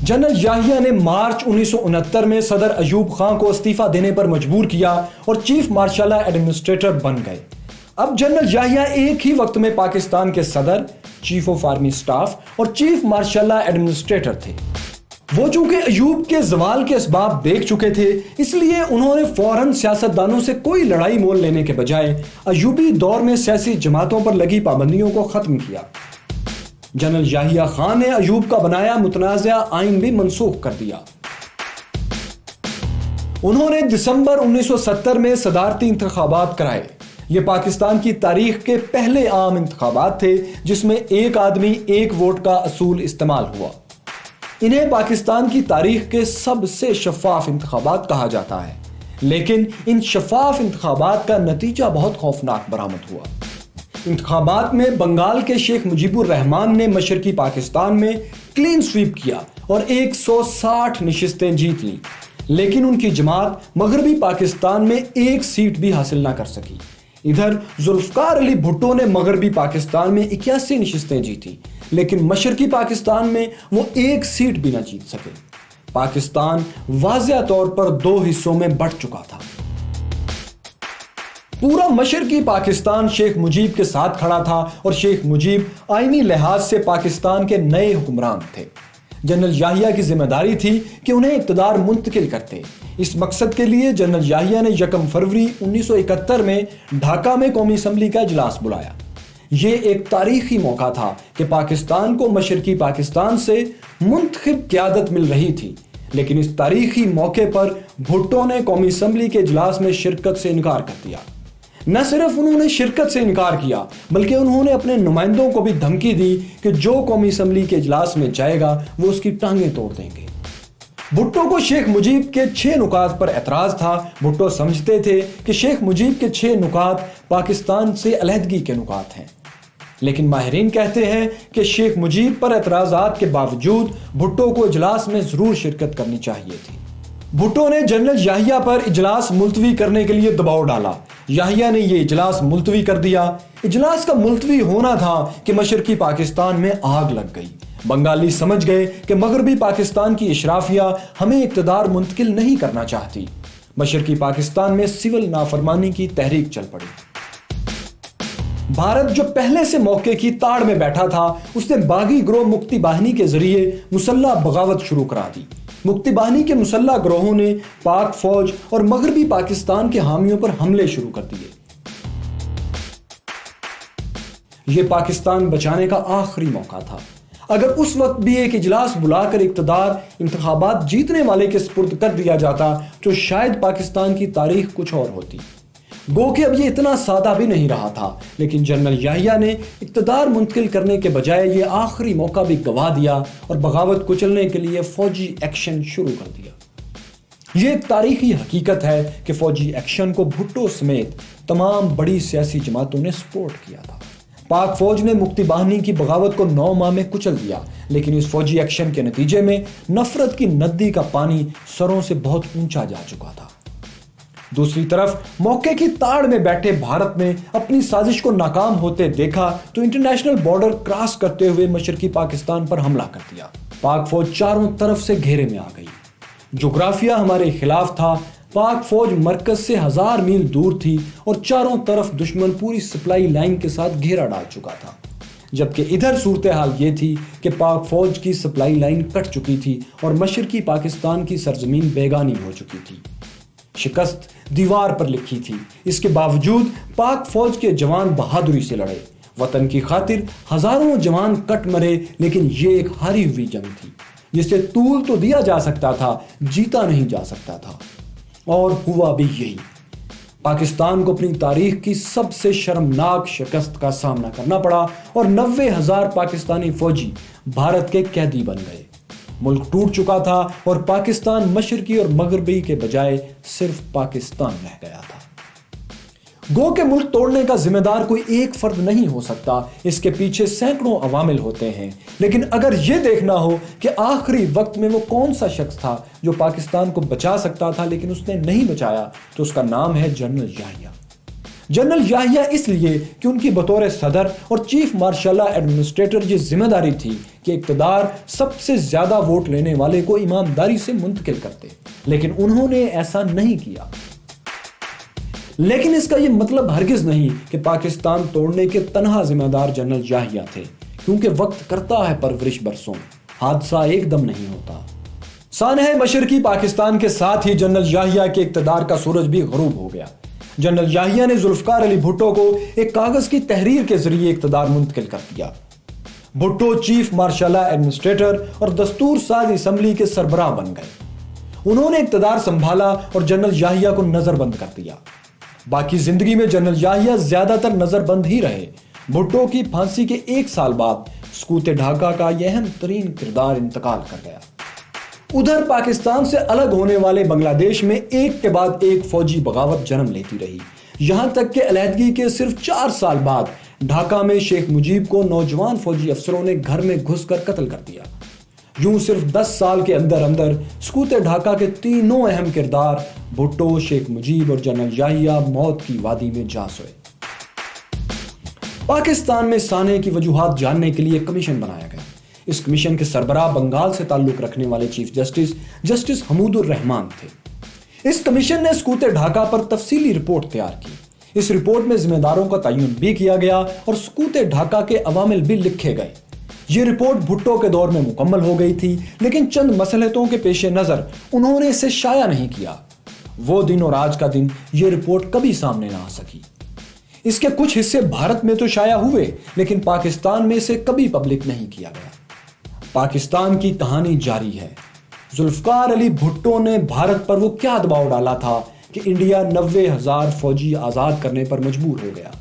General Yahya ने मार्च 1969 में सदर अयूब खान को इस्तीफा देने पर मजबूर किया और चीफ मार्शल एडमिनिस्ट्रेटर बन गए। अब जनरल याहिया एक ही वक्त में पाकिस्तान के सदर, चीफ ऑफ आर्मी स्टाफ और चीफ मार्शल एडमिनिस्ट्रेटर थे। वो चूंकि अयूब के जवाल के असबाब देख चुके थे, इसलिए उन्होंने फौरन सियासतदानों से कोई लड़ाई मोल लेने के बजाय अयूबी दौर में सियासी जमातों पर लगी पाबंदियों को खत्म किया। जनरल याहिया खान ने अयूब का बनाया मुतनाज़ा आइन भी मनसूख कर दिया। उन्होंने दिसंबर 1970 में सदारती इंतखाबात कराए। ये पाकिस्तान की तारीख के पहले आम इंतखाबात थे जिसमें एक आदमी एक वोट का असूल इस्तेमाल हुआ। इन्हें पाकिस्तान की तारीख के सबसे शफाफ इंतखाबात कहा जाता है, लेकिन इन शफाफ इंतखाबात का नतीजा बहुत खौफनाक बरामद हुआ। इंतखाबात में बंगाल के शेख मुजीबुर रहमान ने मशरकी पाकिस्तान में क्लीन स्वीप किया और 160 नशिस्तें जीत ली, लेकिन उनकी जमात मगरबी पाकिस्तान में एक सीट भी हासिल ना कर सकी। इधर जुल्फकार अली भुट्टो ने मगरबी पाकिस्तान में 81 नशिस्तें जीती, लेकिन मशरकी पाकिस्तान में वो एक सीट भी ना जीत सके। पाकिस्तान वाज़िया तौर पर दो हिस्सों में बंट चुका था। पूरा मशरकी पाकिस्तान शेख मुजीब के साथ खड़ा था और शेख मुजीब आईनी लिहाज से पाकिस्तान के नए हुक्मरान थे। जनरल याहिया की जिम्मेदारी थी कि उन्हें इक़्तिदार मुंतकिल करते। इस मकसद के लिए जनरल याहिया ने 1 फरवरी 1971 में ढाका में कौमी असम्बली का इजलास बुलाया। ये एक तारीखी मौका था कि पाकिस्तान को मशरकी पाकिस्तान से मुंतखब क़यादत मिल रही थी, लेकिन इस तारीखी मौके पर भुट्टो ने कौमी असम्बली के इजलास में शिरकत से इनकार कर दिया। न सिर्फ उन्होंने शिरकत से इनकार किया, बल्कि उन्होंने अपने नुमाइंदों को भी धमकी दी कि जो कौमी असम्बली के इजलास में जाएगा वो उसकी टांगें तोड़ देंगे। भुट्टो को शेख मुजीब के 6 नुकात पर एतराज था। भुट्टो समझते थे कि शेख मुजीब के 6 नुकात पाकिस्तान से अलहदगी के नुकात हैं, लेकिन माहिरीन कहते हैं कि शेख मुजीब पर एतराज़ात के बावजूद भुट्टो को इजलास में जरूर शिरकत करनी चाहिए थी। भुट्टो ने जनरल याहिया पर इजलास मुलतवी करने के लिए दबाव डाला। याहिया ने यह इजलास मुलतवी कर दिया। इजलास का मुलतवी होना था कि मशरकी पाकिस्तान में आग लग गई। बंगाली समझ गए कि मगरबी पाकिस्तान की इशराफिया हमें इक़्तिदार मुंतकिल नहीं करना चाहती। मशरकी पाकिस्तान में सिविल नाफरमानी की तहरीक चल पड़ी। भारत जो पहले से मौके की ताड़ में बैठा था, उसने बागी ग्रोह मुक्ति बाहिनी के जरिए मुसल्ला बगावत शुरू करा दी। मुक्ति बाहिनी के मुसल्ला ग्रोहों ने पाक फौज और मगरबी पाकिस्तान के हामियों पर हमले शुरू कर दिए। यह पाकिस्तान बचाने का आखिरी मौका था। अगर उस वक्त भी एक इजलास बुलाकर इक़्तिदार इंतखाबात जीतने वाले के सुपुर्द कर दिया जाता तो शायद पाकिस्तान की तारीख कुछ और होती। गो कि अब ये इतना सादा भी नहीं रहा था, लेकिन जनरल याहिया ने इक़्तिदार मुंतकिल करने के बजाय ये आखिरी मौका भी गवा दिया और बगावत कुचलने के लिए फौजी एक्शन शुरू कर दिया। ये एक तारीखी हकीकत है कि फौजी एक्शन को भुट्टो समेत तमाम बड़ी सियासी जमातों ने सपोर्ट किया था। पाक फौज ने मुक्ति बाहिनी की बगावत को 9 माह में कुचल दिया, लेकिन इस फौजी एक्शन के नतीजे में नफरत की नदी का पानी सरों से बहुत ऊंचा जा चुका था। दूसरी तरफ मौके की ताड़ में बैठे भारत ने अपनी साजिश को नाकाम होते देखा तो इंटरनेशनल बॉर्डर क्रॉस करते हुए मशरकी पाकिस्तान पर हमला कर दिया। पाक फौज चारों तरफ से घेरे में आ गई। जोग्राफिया हमारे खिलाफ था। पाक फौज मरकज से 1000 मील दूर थी और चारों तरफ दुश्मन पूरी सप्लाई लाइन के साथ घेरा डाल चुका था, जबकि इधर सूरत हाल ये थी कि पाक फौज की सप्लाई लाइन कट चुकी थी और मशरकी पाकिस्तान की सरजमीन बेगानी हो चुकी थी। शिकस्त दीवार पर लिखी थी। इसके बावजूद पाक फौज के जवान बहादुरी से लड़े। वतन की खातिर हजारों जवान कट मरे, लेकिन ये एक हारी हुई जंग थी जिसे तूल तो दिया जा सकता था, जीता नहीं जा सकता था। और हुआ भी यही। पाकिस्तान को अपनी तारीख की सबसे शर्मनाक शिकस्त का सामना करना पड़ा और 90,000 पाकिस्तानी फौजी भारत के कैदी बन गए। मुल्क टूट चुका था और पाकिस्तान मशरकी और मगरबी के बजाय सिर्फ पाकिस्तान रह गया था। गो के मुल्क तोड़ने का जिम्मेदार कोई एक फर्द नहीं हो सकता, इसके पीछे सैकड़ों अवामिल होते हैं। लेकिन अगर यह देखना हो कि आखिरी वक्त में वो कौन सा शख्स था जो पाकिस्तान को बचा सकता था लेकिन उसने नहीं बचाया, तो उसका नाम है जनरल याहिया। जनरल याहिया इसलिए कि उनकी बतौर सदर और चीफ मार्शल एडमिनिस्ट्रेटर ये जिम्मेदारी थी कि इक़्तिदार सबसे ज्यादा वोट लेने वाले को ईमानदारी से मुंतकिल करते, लेकिन उन्होंने ऐसा नहीं किया। लेकिन इसका यह मतलब हरगिज नहीं कि पाकिस्तान तोड़ने के तन्हा जिम्मेदार जनरल याहिया थे, क्योंकि वक्त करता है परवरिश बरसों, हादसा एकदम नहीं होता। सानह मशरकी पाकिस्तान के साथ ही जनरल याहिया के इक़्तिदार का सूरज भी गरूब हो गया। जनरल याहिया ने जुल्फकार अली भुट्टो को एक कागज की तहरीर के जरिए इक़्तिदार मुंतकिल कर दिया। भुट्टो चीफ मार्शल एडमिनिस्ट्रेटर और दस्तूर साज असम्बली के सरबराह बन गए। उन्होंने इक़्तिदार संभाला और जनरल याहिया को नजरबंद कर दिया। बाकी जिंदगी में जनरल याहिया ज्यादातर नजरबंद ही रहे। भुट्टो की फांसी के 1 साल बाद सकूत ढाका का यह अहम तरीन किरदार इंतकाल कर गया। उधर पाकिस्तान से अलग होने वाले बांग्लादेश में एक के बाद एक फौजी बगावत जन्म लेती रही, यहां तक कि अलहदगी के सिर्फ 4 साल बाद ढाका में शेख मुजीब को नौजवान फौजी अफसरों ने घर में घुसकर कत्ल कर दिया। यूं सिर्फ 10 साल के अंदर अंदर सकूत ढाका के तीनों अहम किरदार भुट्टो, शेख मुजीब और जनरल याहिया मौत की वादी में जा सोए। पाकिस्तान में साने की वजूहात जानने के लिए कमीशन बनाया गया। इस कमीशन के सरबराह बंगाल से ताल्लुक रखने वाले चीफ जस्टिस हमूदुर रहमान थे। इस कमीशन ने सकूत ढाका पर तफसीली रिपोर्ट तैयार की। इस रिपोर्ट में जिम्मेदारों का तयन भी किया गया और सकूत ढाका के अवामिल भी लिखे गए। ये रिपोर्ट भुट्टो के दौर में मुकम्मल हो गई थी, लेकिन चंद मसलहतों के पेश नजर उन्होंने इसे शाया नहीं किया। वो दिन और आज का दिन ये रिपोर्ट कभी सामने ना आ सकी। इसके कुछ हिस्से भारत में तो शाया हुए, लेकिन पाकिस्तान में इसे कभी पब्लिक नहीं किया गया। पाकिस्तान की कहानी जारी है। जुल्फकार अली भुट्टो ने भारत पर वो क्या दबाव डाला था कि इंडिया 90,000 फौजी आजाद करने पर मजबूर हो गया।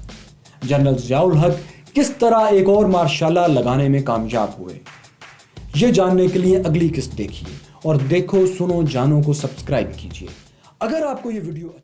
जनरल ज़ियाउल हक किस तरह एक और मार्शाला लगाने में कामयाब हुए। ये जानने के लिए अगली किस्त देखिए और देखो सुनो जानो को सब्सक्राइब कीजिए। अगर आपको ये वीडियो